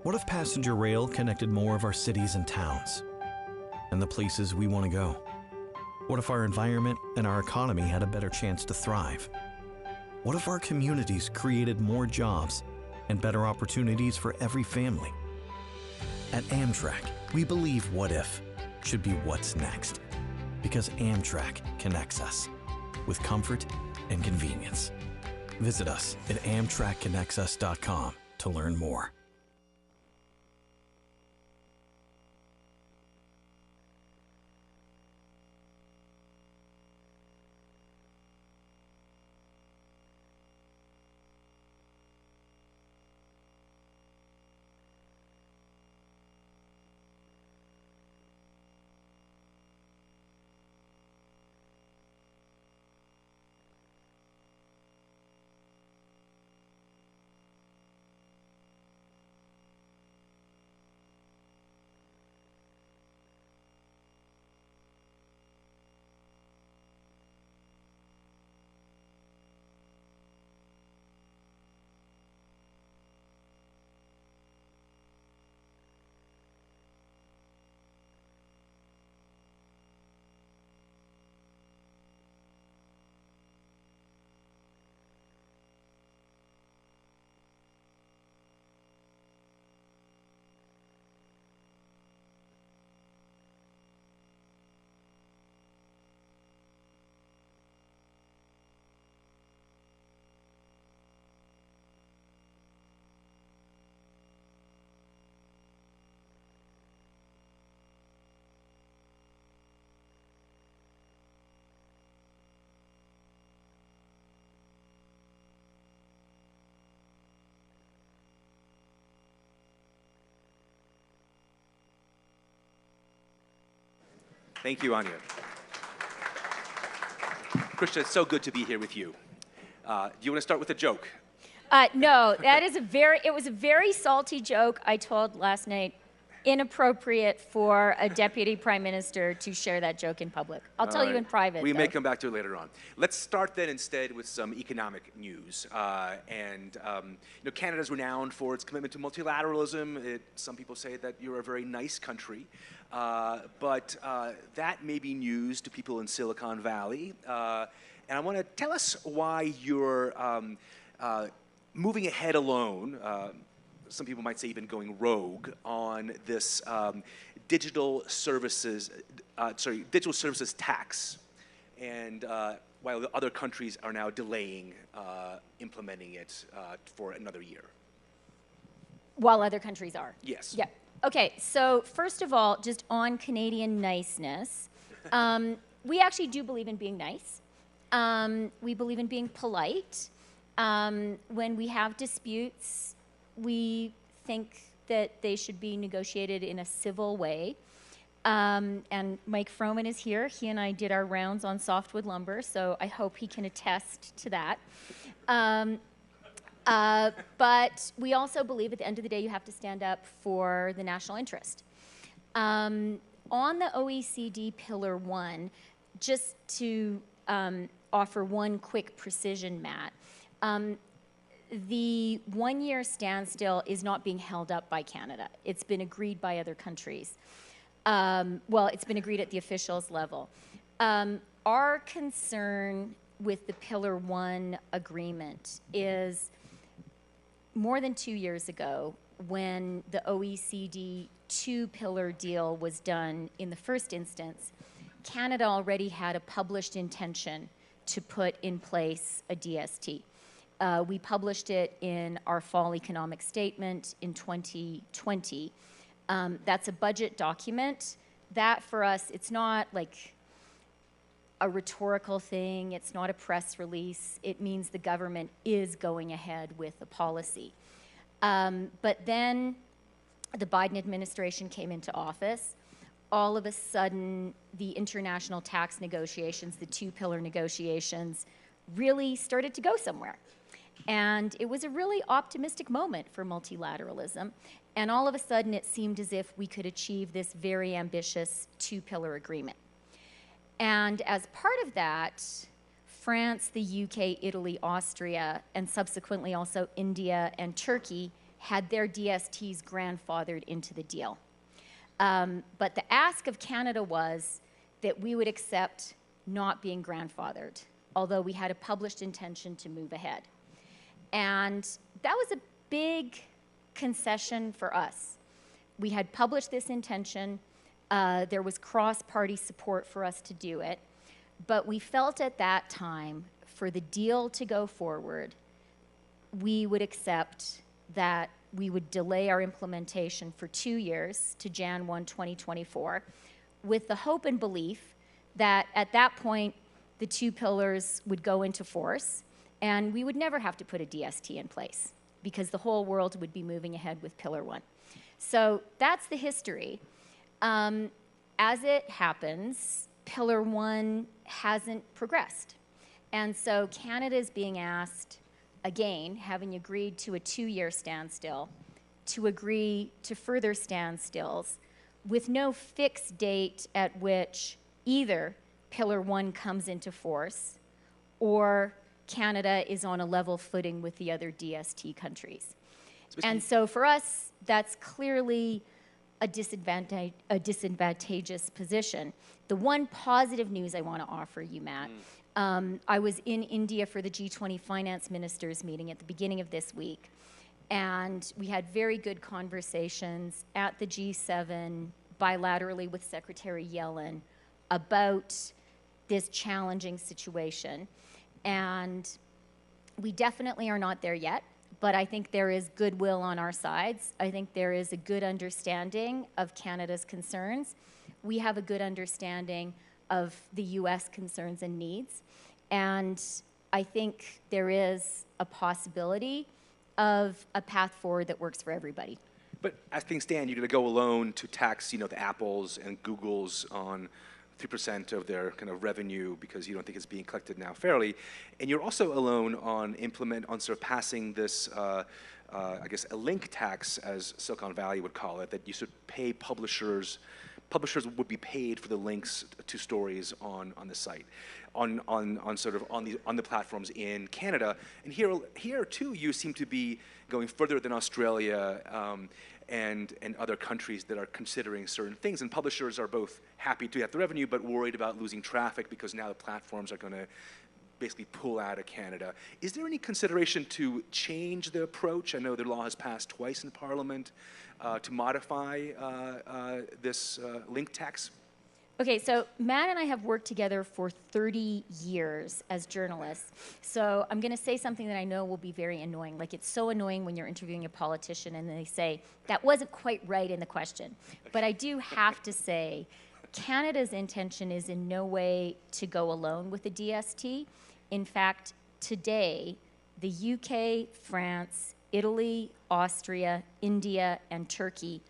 What if passenger rail connected more of our cities and towns and the places we want to go? What if our environment and our economy had a better chance to thrive? What if our communities created more jobs and better opportunities for every family? At Amtrak, we believe what if should be what's next, because Amtrak connects us with comfort and convenience. Visit us at amtrakconnectsus.com to learn more. Thank you, Anya. Chrystia, it's so good to be here with you. Do you want to start with a joke? No, it was a very salty joke I told last night. Inappropriate for a deputy prime minister to share that joke in public. I'll tell you in private. We may come back to it later on. Let's start then instead with some economic news. Canada's renowned for its commitment to multilateralism. Some people say that you're a very nice country, but that may be news to people in Silicon Valley. And I want to tell us why you're moving ahead alone. Some people might say even going rogue on this digital services tax, and while the other countries are now delaying implementing it for another year. While other countries are? Yes. Yeah. Okay, so first of all, just on Canadian niceness, we actually do believe in being nice. We believe in being polite. When we have disputes, we think that they should be negotiated in a civil way. And Mike Froman is here. He and I did our rounds on softwood lumber, so I hope he can attest to that. But we also believe at the end of the day you have to stand up for the national interest. On the OECD Pillar 1, just to offer one quick precision, Matt, the one-year standstill is not being held up by Canada. It's been agreed by other countries. Well, it's been agreed at the officials level. Our concern with the Pillar 1 agreement is more than 2 years ago, when the OECD two-pillar deal was done in the first instance, Canada already had a published intention to put in place a DST. We published it in our fall economic statement in 2020. That's a budget document. That, for us, it's not like a rhetorical thing. It's not a press release. It means the government is going ahead with a policy. But then the Biden administration came into office. All of a sudden, the international tax negotiations, the two-pillar negotiations, really started to go somewhere. And it was a really optimistic moment for multilateralism. And all of a sudden, it seemed as if we could achieve this very ambitious two-pillar agreement. And as part of that, France, the UK, Italy, Austria, and subsequently also India and Turkey had their DSTs grandfathered into the deal. But the ask of Canada was that we would accept not being grandfathered, although we had a published intention to move ahead. And that was a big concession for us. We had published this intention. There was cross-party support for us to do it. But we felt at that time, for the deal to go forward, we would accept that we would delay our implementation for 2 years to Jan 1, 2024, with the hope and belief that at that point, the 2 pillars would go into force, and we would never have to put a DST in place because the whole world would be moving ahead with Pillar 1. So that's the history. As it happens, Pillar 1 hasn't progressed. And so Canada is being asked, again, having agreed to a 2-year standstill, to agree to further standstills with no fixed date at which either Pillar 1 comes into force or Canada is on a level footing with the other DST countries. And so for us, that's clearly a disadvantageous position. The one positive news I want to offer you, Matt, I was in India for the G20 finance ministers meeting at the beginning of this week, and we had very good conversations at the G7 bilaterally with Secretary Yellen about this challenging situation. And we definitely are not there yet, but I think there is goodwill on our sides. I think there is a good understanding of Canada's concerns. We have a good understanding of the U.S. concerns and needs. And I think there is a possibility of a path forward that works for everybody. But as things stand, you're going to go alone to tax, the Apples and Googles on 3% of their kind of revenue because you don't think it's being collected now fairly. And you're also alone on sort of passing this, I guess, a link tax, as Silicon Valley would call it, that you should pay publishers. Publishers would be paid for the links to stories on the site, on the platforms in Canada. And here too, you seem to be going further than Australia and other countries that are considering certain things. And publishers are both happy to have the revenue, but worried about losing traffic because now the platforms are going to basically pull out of Canada. Is there any consideration to change the approach? I know the law has passed twice in Parliament to modify this link tax. Okay, so Matt and I have worked together for 30 years as journalists. So I'm going to say something that I know will be very annoying. Like, it's so annoying when you're interviewing a politician and they say, that wasn't quite right in the question. But I do have to say, Canada's intention is in no way to go alone with the DST. In fact, today, the UK, France, Italy, Austria, India, and Turkey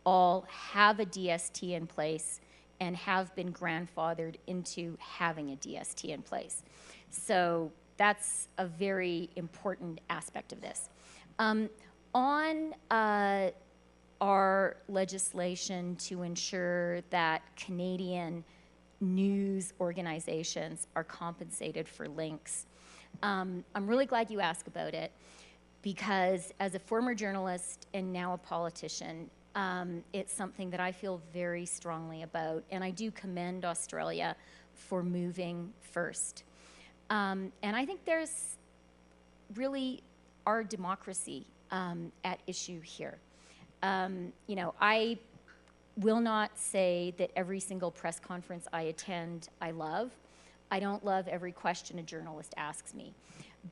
all have a DST in place and have been grandfathered into having a DST in place. So that's a very important aspect of this. On our legislation to ensure that Canadian news organizations are compensated for links, I'm really glad you asked about it, because as a former journalist and now a politician, it's something that I feel very strongly about, and I do commend Australia for moving first. And I think there's really our democracy at issue here. I will not say that every single press conference I attend I love. I don't love every question a journalist asks me,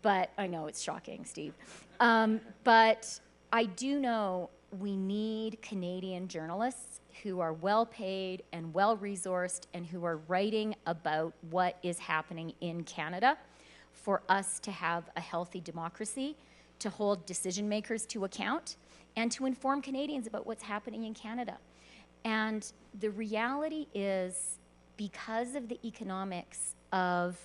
but I know it's shocking, Steve. But I do know we need Canadian journalists who are well paid and well resourced and who are writing about what is happening in Canada for us to have a healthy democracy, to hold decision makers to account, and to inform Canadians about what's happening in Canada. And the reality is, because of the economics of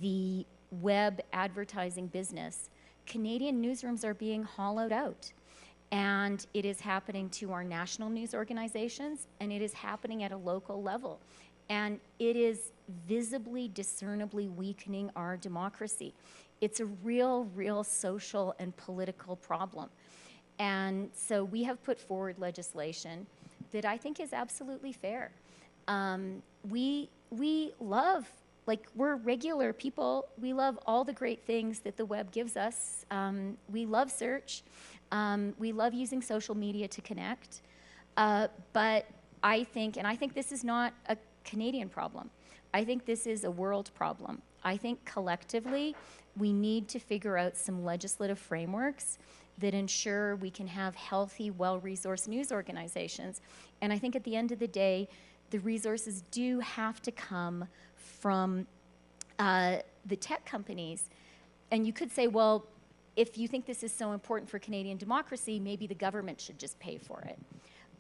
the web advertising business, Canadian newsrooms are being hollowed out. And it is happening to our national news organizations, and it is happening at a local level. And it is visibly, discernibly weakening our democracy. It's a real social and political problem. And so we have put forward legislation that I think is absolutely fair. We love, like, we're regular people. We love all the great things that the web gives us. We love search. We love using social media to connect. But I think this is not a Canadian problem. I think this is a world problem. I think collectively we need to figure out some legislative frameworks that ensure we can have healthy, well-resourced news organizations. And I think at the end of the day, the resources do have to come from the tech companies. And you could say, well, if you think this is so important for Canadian democracy, maybe the government should just pay for it.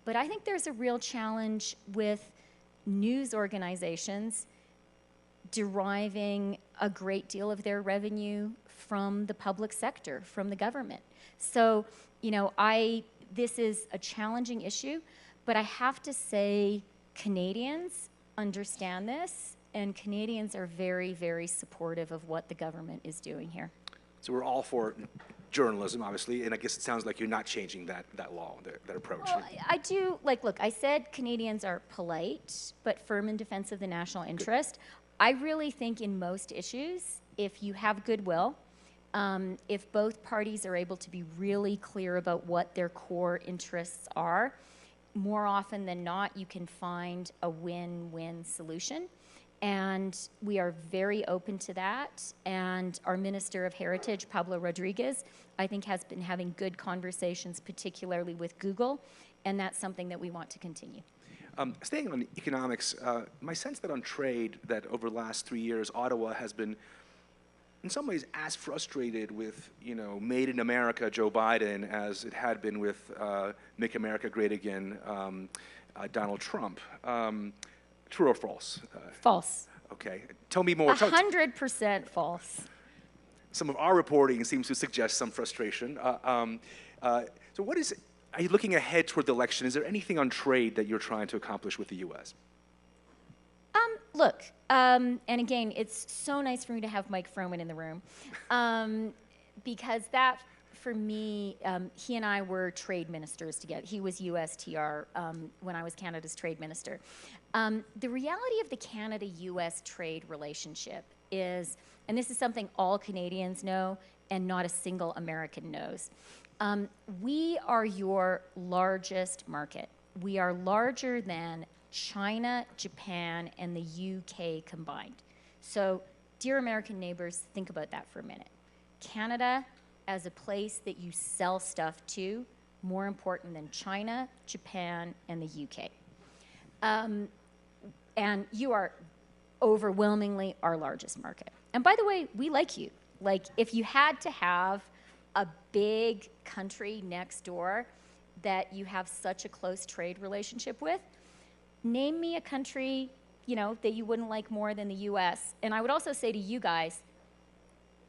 But I think there's a real challenge with news organizations deriving a great deal of their revenue from the public sector, from the government. So, you know, this is a challenging issue, but I have to say Canadians understand this, and Canadians are very, very supportive of what the government is doing here. So we're all for journalism, obviously, and I guess it sounds like you're not changing that law, that approach. Well, I do, like, look, I said Canadians are polite, but firm in defense of the national interest. Good. I really think in most issues, if you have goodwill, if both parties are able to be really clear about what their core interests are, more often than not, you can find a win-win solution. And we are very open to that. And our Minister of Heritage, Pablo Rodriguez, I think has been having good conversations, particularly with Google, and that's something that we want to continue. Staying on economics, my sense that on trade, that over the last 3 years, Ottawa has been, in some ways, as frustrated with, you know, Made in America Joe Biden as it had been with Make America Great Again Donald Trump. True or false? False. Okay. Tell me more. 100% false. Some of our reporting seems to suggest some frustration. So what is, are you looking ahead toward the election? Is there anything on trade that you're trying to accomplish with the U.S.? Look, and again, it's so nice for me to have Mike Froman in the room, because that, for me, he and I were trade ministers together. He was USTR when I was Canada's trade minister. The reality of the Canada-U.S. trade relationship is, and this is something all Canadians know and not a single American knows, we are your largest market. We are larger than China, Japan, and the UK combined. So, dear American neighbors, think about that for a minute. Canada as a place that you sell stuff to, more important than China, Japan, and the UK. And you are overwhelmingly our largest market. And by the way, we like you. Like, if you had to have a big country next door that you have such a close trade relationship with, name me a country, you know, that you wouldn't like more than the US. And I would also say to you guys,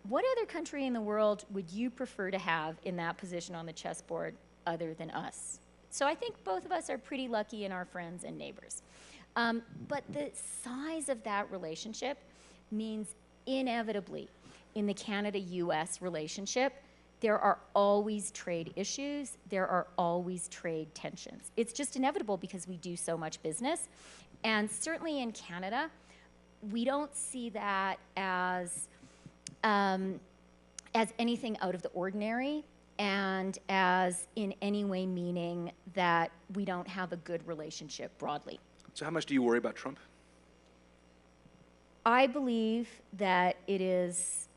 what other country in the world would you prefer to have in that position on the chessboard other than us? So I think both of us are pretty lucky in our friends and neighbors. But the size of that relationship means inevitably in the Canada-U.S. relationship, there are always trade issues, there are always trade tensions. It's just inevitable because we do so much business. And certainly in Canada, we don't see that as anything out of the ordinary and as in any way meaning that we don't have a good relationship broadly. So how much do you worry about Trump? I believe that it is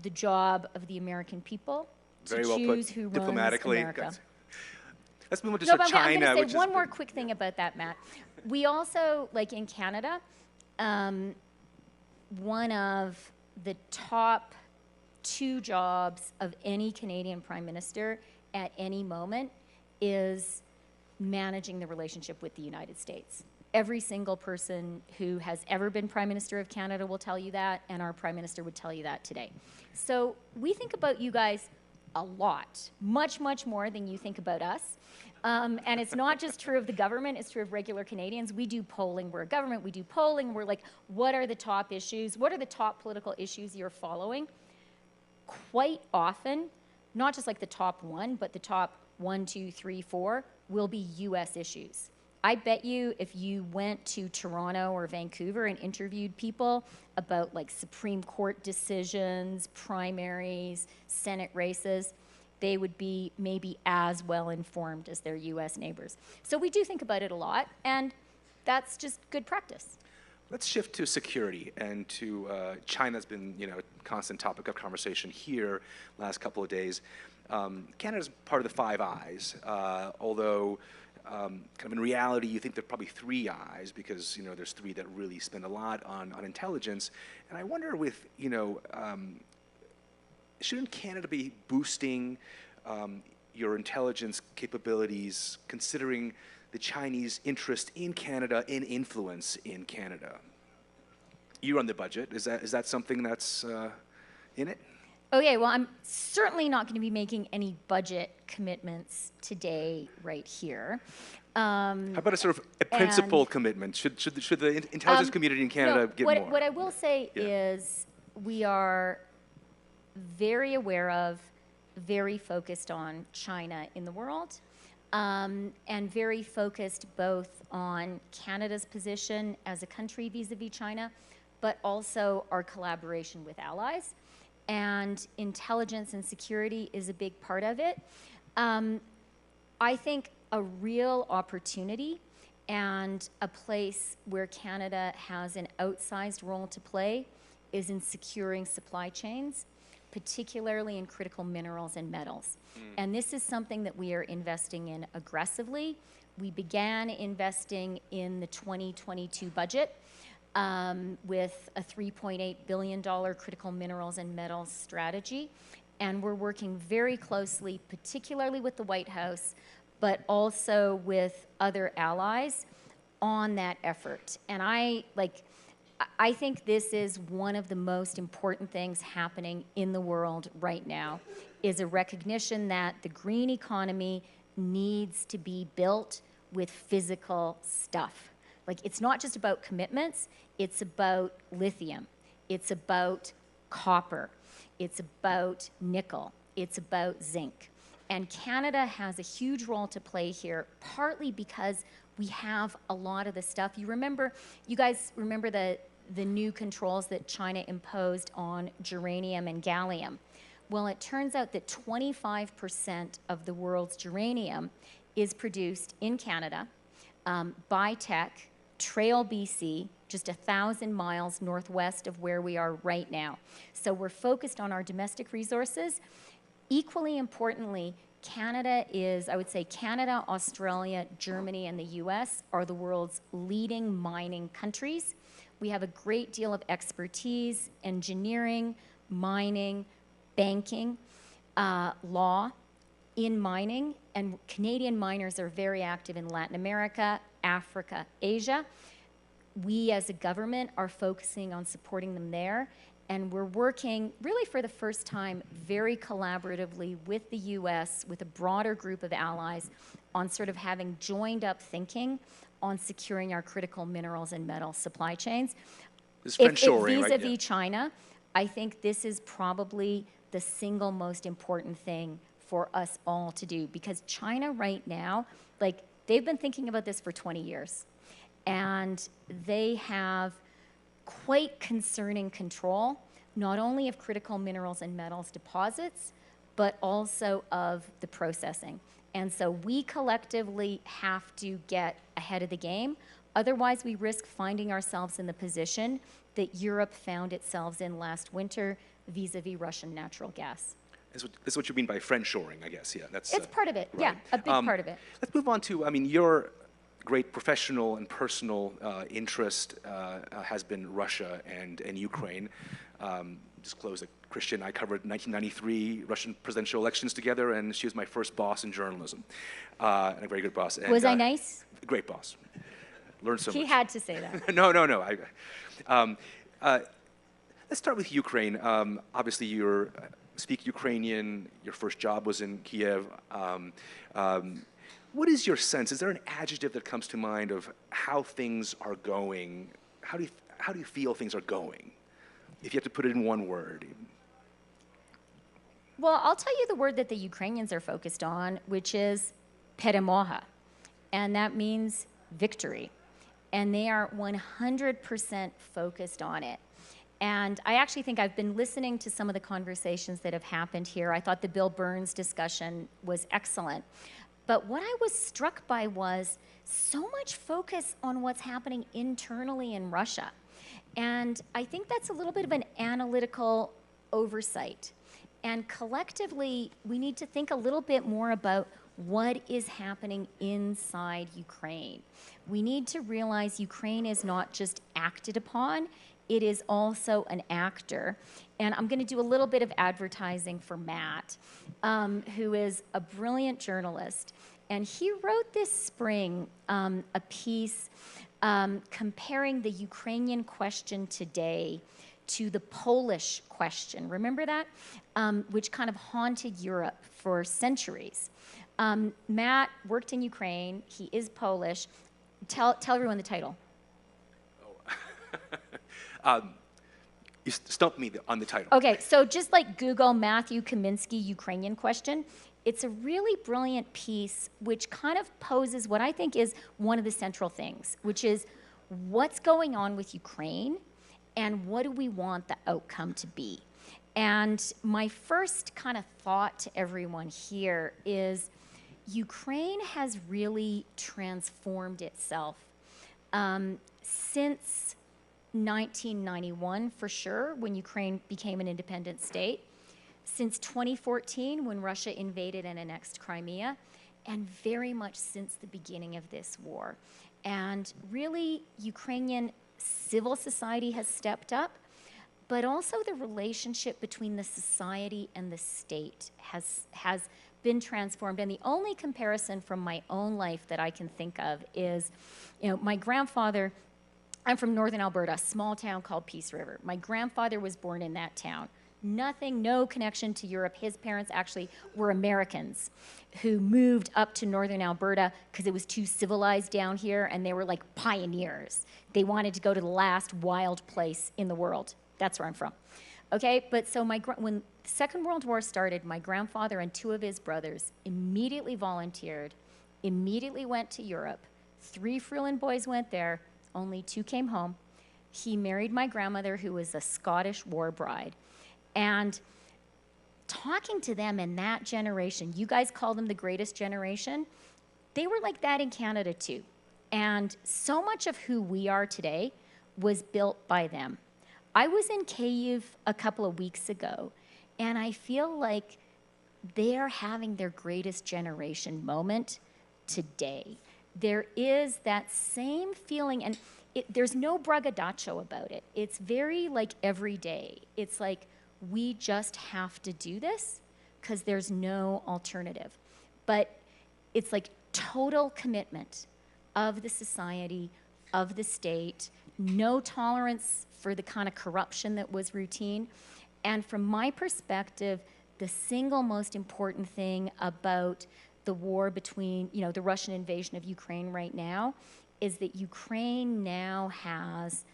the job of the American people to choose who runs America. Let's move on to China. I'm going to say one more quick thing about that, Matt. We also, like in Canada, one of the top 2 jobs of any Canadian Prime Minister at any moment is managing the relationship with the United States. Every single person who has ever been Prime Minister of Canada will tell you that, and our Prime Minister would tell you that today. So we think about you guys a lot, much, much more than you think about us. And it's not just true of the government, it's true of regular Canadians. We do polling, we're a government, we do polling, we're like, what are the top issues? What are the top political issues you're following? Quite often, not just like the top one, but the top 1, 2, 3, 4 will be US issues. I bet you if you went to Toronto or Vancouver and interviewed people about like Supreme Court decisions, primaries, Senate races, they would be maybe as well informed as their US neighbors. So we do think about it a lot, and that's just good practice. Let's shift to security and to China's been, a constant topic of conversation here last couple of days. Canada's part of the Five Eyes, although kind of in reality, you think there are probably three eyes because there's three that really spend a lot on intelligence. And I wonder, with shouldn't Canada be boosting your intelligence capabilities, considering the Chinese interest in Canada, in influence in Canada? You run the budget. Is that something that's in it? Okay, well, I'm certainly not going to be making any budget commitments today, right here. How about a sort of a principled commitment? Should the intelligence community in Canada get more? What I will say is we are very aware of, very focused on China in the world, and very focused both on Canada's position as a country vis-a-vis China, but also our collaboration with allies. And intelligence and security is a big part of it. I think a real opportunity and a place where Canada has an outsized role to play is in securing supply chains, particularly in critical minerals and metals. And this is something that we are investing in aggressively. We began investing in the 2022 budget with a $3.8 billion critical minerals and metals strategy. And we're working very closely, particularly with the White House, but also with other allies on that effort. And I think this is one of the most important things happening in the world right now, is a recognition that the green economy needs to be built with physical stuff. Like, it's not just about commitments, it's about lithium, it's about copper, it's about nickel, it's about zinc. And Canada has a huge role to play here, partly because we have a lot of the stuff. You guys remember the new controls that China imposed on germanium and gallium. Well, it turns out that 25% of the world's germanium is produced in Canada by Teck, Trail, BC, just 1,000 miles northwest of where we are right now. So we're focused on our domestic resources. Equally importantly, Canada is, I would say, Canada, Australia, Germany, and the U.S. are the world's leading mining countries. We have a great deal of expertise, engineering, mining, banking, law in mining, and Canadian miners are very active in Latin America, Africa, Asia. We as a government are focusing on supporting them there, and we're working really for the first time very collaboratively with the US, with a broader group of allies, on sort of having joined up thinking on securing our critical minerals and metal supply chains. This friendshoring, vis-a-vis right? China, I think this is probably the single most important thing for us all to do, because China right now, they've been thinking about this for 20 years, and they have quite concerning control, not only of critical minerals and metals deposits, but also of the processing. And so we collectively have to get ahead of the game. Otherwise, we risk finding ourselves in the position that Europe found itself in last winter vis-a-vis Russian natural gas. That's what you mean by friendshoring, I guess. Yeah, that's. It's part of it. Right. Yeah, a big part of it. Let's move on to. Your great professional and personal interest has been Russia and Ukraine. Disclose that Chrystia and I covered 1993 Russian presidential elections together, and she was my first boss in journalism, and a very good boss. And, was I nice? Great boss. Learned so much. He had to say that. No. Let's start with Ukraine. Obviously, you speak Ukrainian. Your first job was in Kiev. What is your sense? Is there an adjective that comes to mind of how things are going? How do you feel things are going? If you have to put it in one word. Well, I'll tell you the word that the Ukrainians are focused on, which is peremoha, and that means victory. And they are 100% focused on it. And I actually think I've been listening to some of the conversations that have happened here. I thought the Bill Burns discussion was excellent. But what I was struck by was so much focus on what's happening internally in Russia. And I think that's a little bit of an analytical oversight. And collectively, we need to think a little bit more about what is happening inside Ukraine. We need to realize Ukraine is not just acted upon, it is also an actor. And I'm going to do a little bit of advertising for Matt, who is a brilliant journalist. And he wrote this spring a piece comparing the Ukrainian question today to the Polish question. Remember that? Which kind of haunted Europe for centuries. Matt worked in Ukraine. He is Polish. Tell everyone the title. You stumped me on the title. Okay, so just like Google Matthew Kaminsky Ukrainian question, it's a really brilliant piece which kind of poses what I think is one of the central things, which is what's going on with Ukraine and what do we want the outcome to be? And my first kind of thought to everyone here is Ukraine has really transformed itself since 1991, for sure, when Ukraine became an independent state, since 2014, when Russia invaded and annexed Crimea, and very much since the beginning of this war. And really, Ukrainian civil society has stepped up, but also the relationship between the society and the state has been transformed. And the only comparison from my own life that I can think of is, my grandfather, I'm from northern Alberta, a small town called Peace River. My grandfather was born in that town. No connection to Europe. His parents actually were Americans who moved up to northern Alberta because it was too civilized down here, and they were like pioneers. They wanted to go to the last wild place in the world. That's where I'm from. Okay, but so when the Second World War started, my grandfather and two of his brothers immediately volunteered, immediately went to Europe. 3 Freeland boys went there, only 2 came home. He married my grandmother, who was a Scottish war bride. And talking to them in that generation, you guys call them the greatest generation, they were like that in Canada too. And so much of who we are today was built by them. I was in Kyiv a couple of weeks ago, and I feel like they're having their greatest generation moment today. There is that same feeling, and there's no braggadocio about it. It's very like every day. It's like, we just have to do this because there's no alternative. But it's like total commitment of the society, of the state, no tolerance for the kind of corruption that was routine. And from my perspective, the single most important thing about the war between, the Russian invasion of Ukraine right now is that Ukraine now has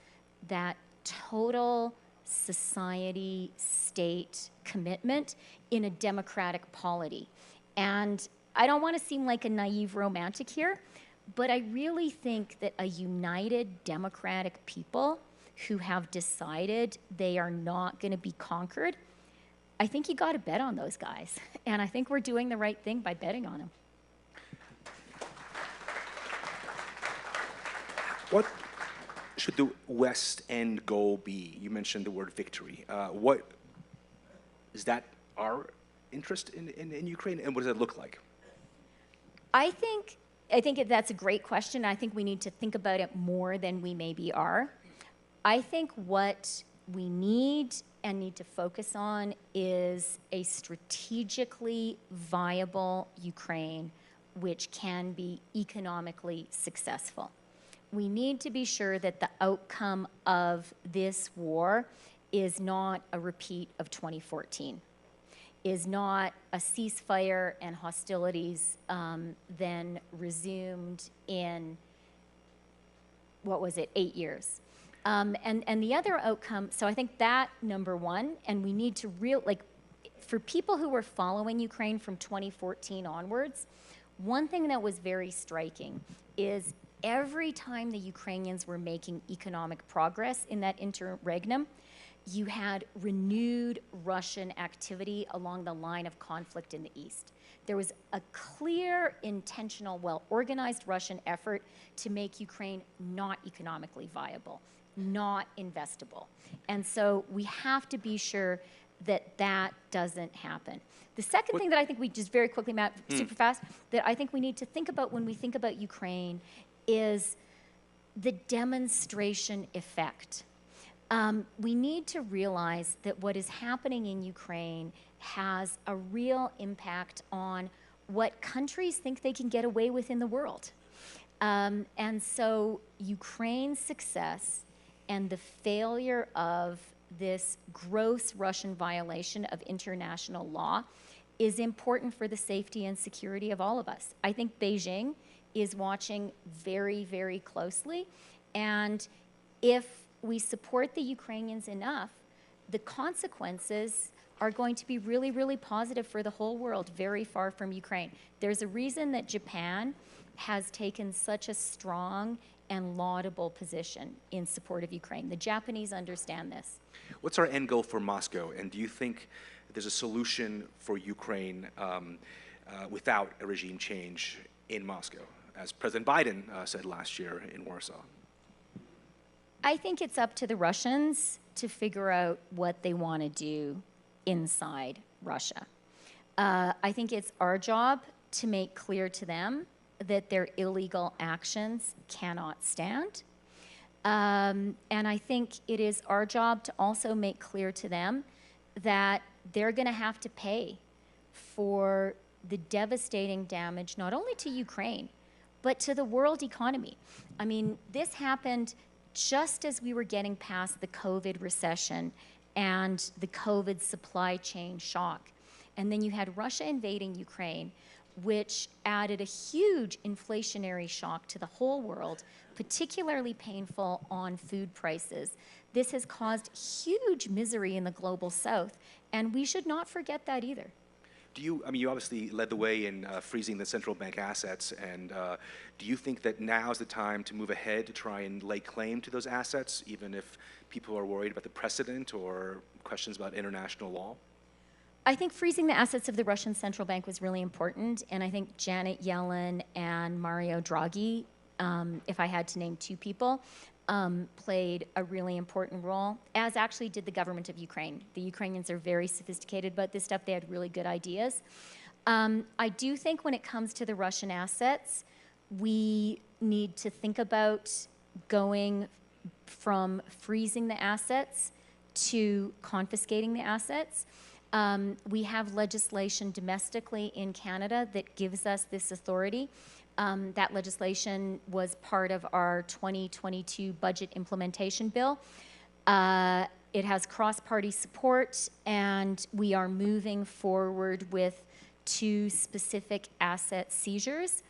that total society, state commitment in a democratic polity. And I don't want to seem like a naive romantic here, but I really think that a united democratic people who have decided they are not going to be conquered, I think you got to bet on those guys. And I think we're doing the right thing by betting on them. What should the West end goal be? You mentioned the word victory. What is that our interest in Ukraine, and what does it look like? I think that's a great question. I think we need to think about it more than we maybe are. I think what we need to focus on is a strategically viable Ukraine which can be economically successful. We need to be sure that the outcome of this war is not a repeat of 2014, is not a ceasefire and hostilities then resumed in, 8 years. And the other outcome, so I think that number one, and we need to for people who were following Ukraine from 2014 onwards, one thing that was very striking is every time the Ukrainians were making economic progress in that interregnum, you had renewed Russian activity along the line of conflict in the east. There was a clear, intentional, well-organized Russian effort to make Ukraine not economically viable, not investable. And so we have to be sure that that doesn't happen. The second thing that I think we just very quickly, Matt, super fast, that I think we need to think about when we think about Ukraine is the demonstration effect. We need to realize that what is happening in Ukraine has a real impact on what countries think they can get away with in the world. And so Ukraine's success and the failure of this gross Russian violation of international law is important for the safety and security of all of us. I think Beijing is watching very, very closely. And if we support the Ukrainians enough, the consequences are going to be really, really positive for the whole world, very far from Ukraine. There's a reason that Japan has taken such a strong and laudable position in support of Ukraine. The Japanese understand this. What's our end goal for Moscow? And do you think there's a solution for Ukraine without a regime change in Moscow, as President Biden said last year in Warsaw? I think it's up to the Russians to figure out what they want to do inside Russia. I think it's our job to make clear to them that their illegal actions cannot stand. And I think it is our job to also make clear to them that they're going to have to pay for the devastating damage, not only to Ukraine, but to the world economy. I mean, this happened just as we were getting past the COVID recession and the COVID supply chain shock. And then you had Russia invading Ukraine, which added a huge inflationary shock to the whole world, particularly painful on food prices. This has caused huge misery in the global south, and we should not forget that either. You obviously led the way in freezing the central bank assets, and do you think that now is the time to move ahead to try and lay claim to those assets, even if people are worried about the precedent or questions about international law? I think freezing the assets of the Russian central bank was really important, and I think Janet Yellen and Mario Draghi, if I had to name two people, played a really important role, as actually did the government of Ukraine. The Ukrainians are very sophisticated about this stuff. They had really good ideas. I do think when it comes to the Russian assets, we need to think about going from freezing the assets to confiscating the assets. We have legislation domestically in Canada that gives us this authority. That legislation was part of our 2022 budget implementation bill. It has cross-party support, and we are moving forward with 2 specific asset seizures.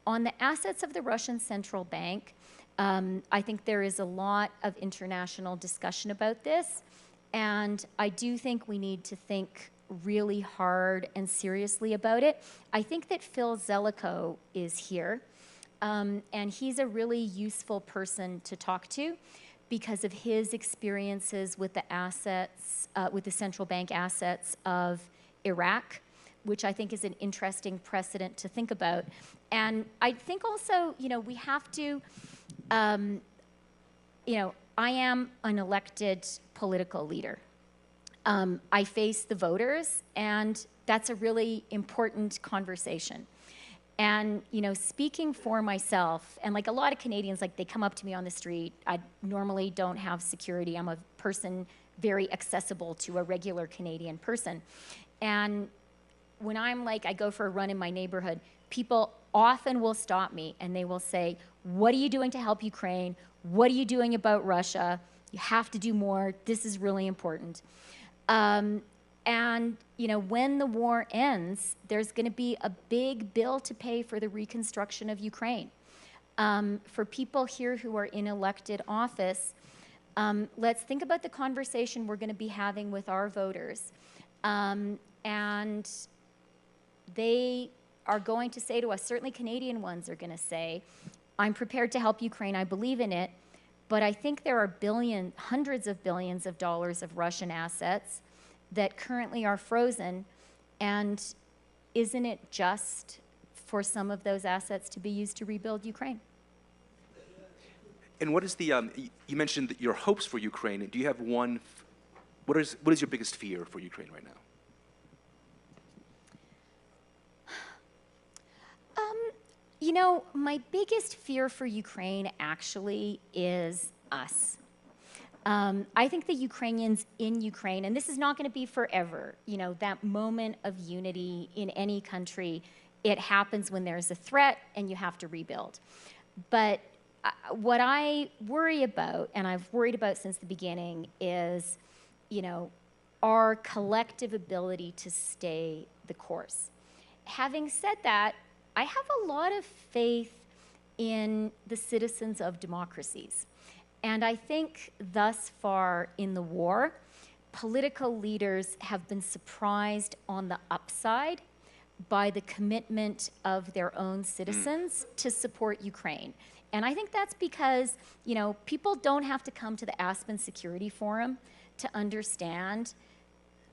On the assets of the Russian central bank, I think there is a lot of international discussion about this, and I do think we need to think really hard and seriously about it. I think that Phil Zelenskyy is here, and he's a really useful person to talk to because of his experiences with the assets, with the central bank assets of Iraq, which I think is an interesting precedent to think about. And I think also, we have to, I am an elected political leader. I face the voters, and that's a really important conversation. And, speaking for myself, and like a lot of Canadians, like they come up to me on the street. I normally don't have security. I'm a person very accessible to a regular Canadian person. And when I go for a run in my neighborhood, people often will stop me and they will say, "What are you doing to help Ukraine? What are you doing about Russia? You have to do more. This is really important." And, when the war ends, there's going to be a big bill to pay for the reconstruction of Ukraine. For people here who are in elected office, let's think about the conversation we're going to be having with our voters. And they are going to say to us, certainly Canadian ones are going to say, I'm prepared to help Ukraine, I believe in it, but I think there are hundreds of billions of dollars of Russian assets that currently are frozen, and isn't it just for some of those assets to be used to rebuild Ukraine? And what is the, you mentioned your hopes for Ukraine. Do you have one, what is your biggest fear for Ukraine right now? You know, my biggest fear for Ukraine actually is us. I think the Ukrainians in Ukraine, and this is not going to be forever, you know, that moment of unity in any country, it happens when there's a threat and you have to rebuild. But what I worry about, and I've worried about since the beginning, is, you know, our collective ability to stay the course. Having said that, I have a lot of faith in the citizens of democracies. And I think thus far in the war, political leaders have been surprised on the upside by the commitment of their own citizens to support Ukraine. And I think that's because, you know, people don't have to come to the Aspen Security Forum to understand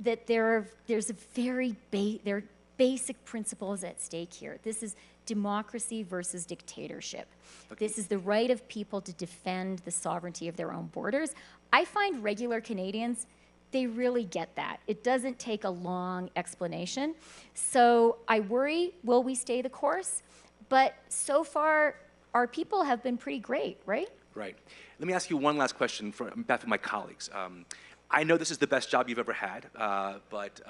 that there's a very there are basic principles at stake here. This is democracy versus dictatorship. Okay. This is the right of people to defend the sovereignty of their own borders. I find regular Canadians, they really get that. It doesn't take a long explanation. So I worry, will we stay the course? But so far, our people have been pretty great, right? Right. Let me ask you one last question on behalf of my colleagues. I know this is the best job you've ever had, but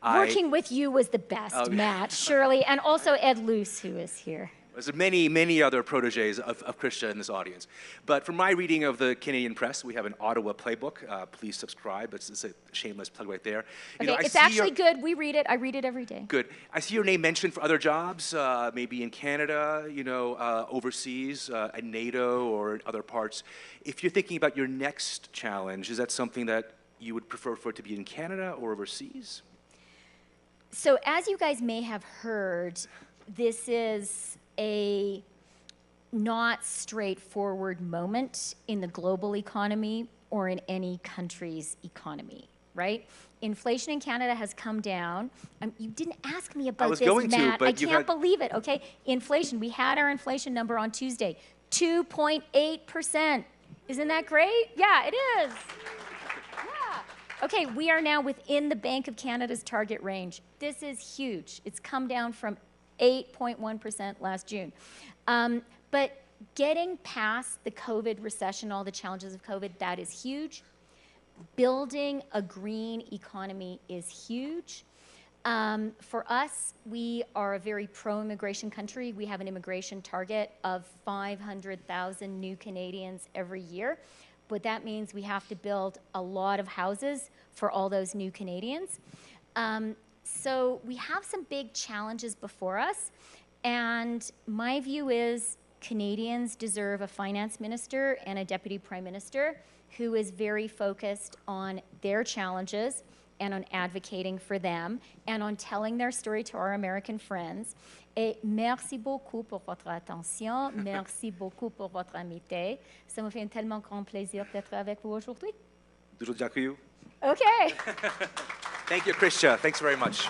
Working with you was the best, Matt, Shirley, and also Ed Luce, who is here. There's many, many other protégés of Chrystia in this audience. But from my reading of the Canadian press, we have an Ottawa playbook. Please subscribe. It's a shameless plug right there. Okay, it's actually good. We read it. I read it every day. Good. I see your name mentioned for other jobs, maybe in Canada, you know, overseas, at NATO or in other parts. If you're thinking about your next challenge, is that something that you would prefer for it to be in Canada or overseas? So as you guys may have heard, this is a not straightforward moment in the global economy or in any country's economy, right? Inflation in Canada has come down. You didn't ask me about this, Matt. I can't believe it, okay? Inflation, we had our inflation number on Tuesday, 2.8%. Isn't that great? Yeah, it is. Yeah. Okay, we are now within the Bank of Canada's target range. This is huge. It's come down from 8.1% last June. But getting past the COVID recession, all the challenges of COVID, that is huge. Building a green economy is huge. For us, we are a very pro-immigration country. We have an immigration target of 500,000 new Canadians every year. But that means we have to build a lot of houses for all those new Canadians. So we have some big challenges before us, and my view is Canadians deserve a finance minister and a deputy prime minister who is very focused on their challenges and on advocating for them and on telling their story to our American friends. Et merci beaucoup pour votre attention, merci beaucoup pour votre amitié. Ça me fait un tellement grand plaisir d'être avec vous aujourd'hui. Dużo dziękuję. Okay. Thank you, Chrystia. Thanks very much.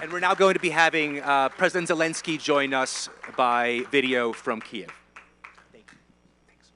And we're now going to be having President Zelenskyy join us by video from Kiev. Thank you. Thanks.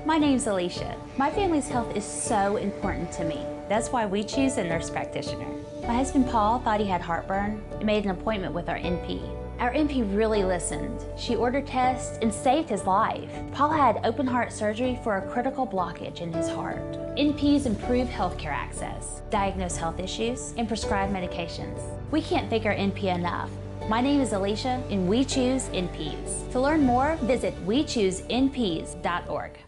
My name's Alicia. My family's health is so important to me. That's why we choose a nurse practitioner. My husband Paul thought he had heartburn and made an appointment with our NP. Our NP really listened. She ordered tests and saved his life. Paul had open heart surgery for a critical blockage in his heart. NPs improve healthcare access, diagnose health issues, and prescribe medications. We can't thank our NP enough. My name is Alicia, and we choose NPs. To learn more, visit wechoosenps.org.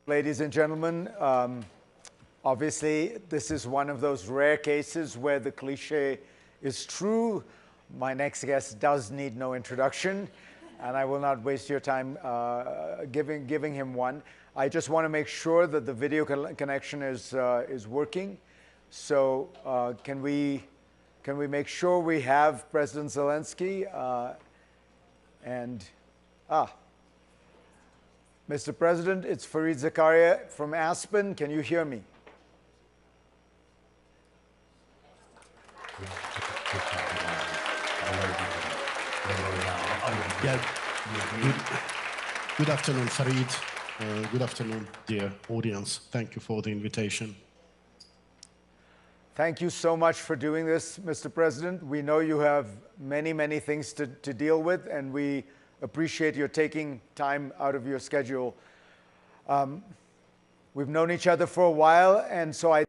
Ladies and gentlemen, obviously this is one of those rare cases where the cliche is true. My next guest does need no introduction, and I will not waste your time giving him one. I just want to make sure that the video connection is working. So can we make sure we have President Zelenskyy Mr. President, it's Fareed Zakaria from Aspen. Can you hear me? Yeah. Good afternoon, Fareed. Good afternoon, dear audience. Thank you for the invitation. Thank you so much for doing this, Mr. President. We know you have many, many things to deal with, and we appreciate your taking time out of your schedule. We've known each other for a while, and so I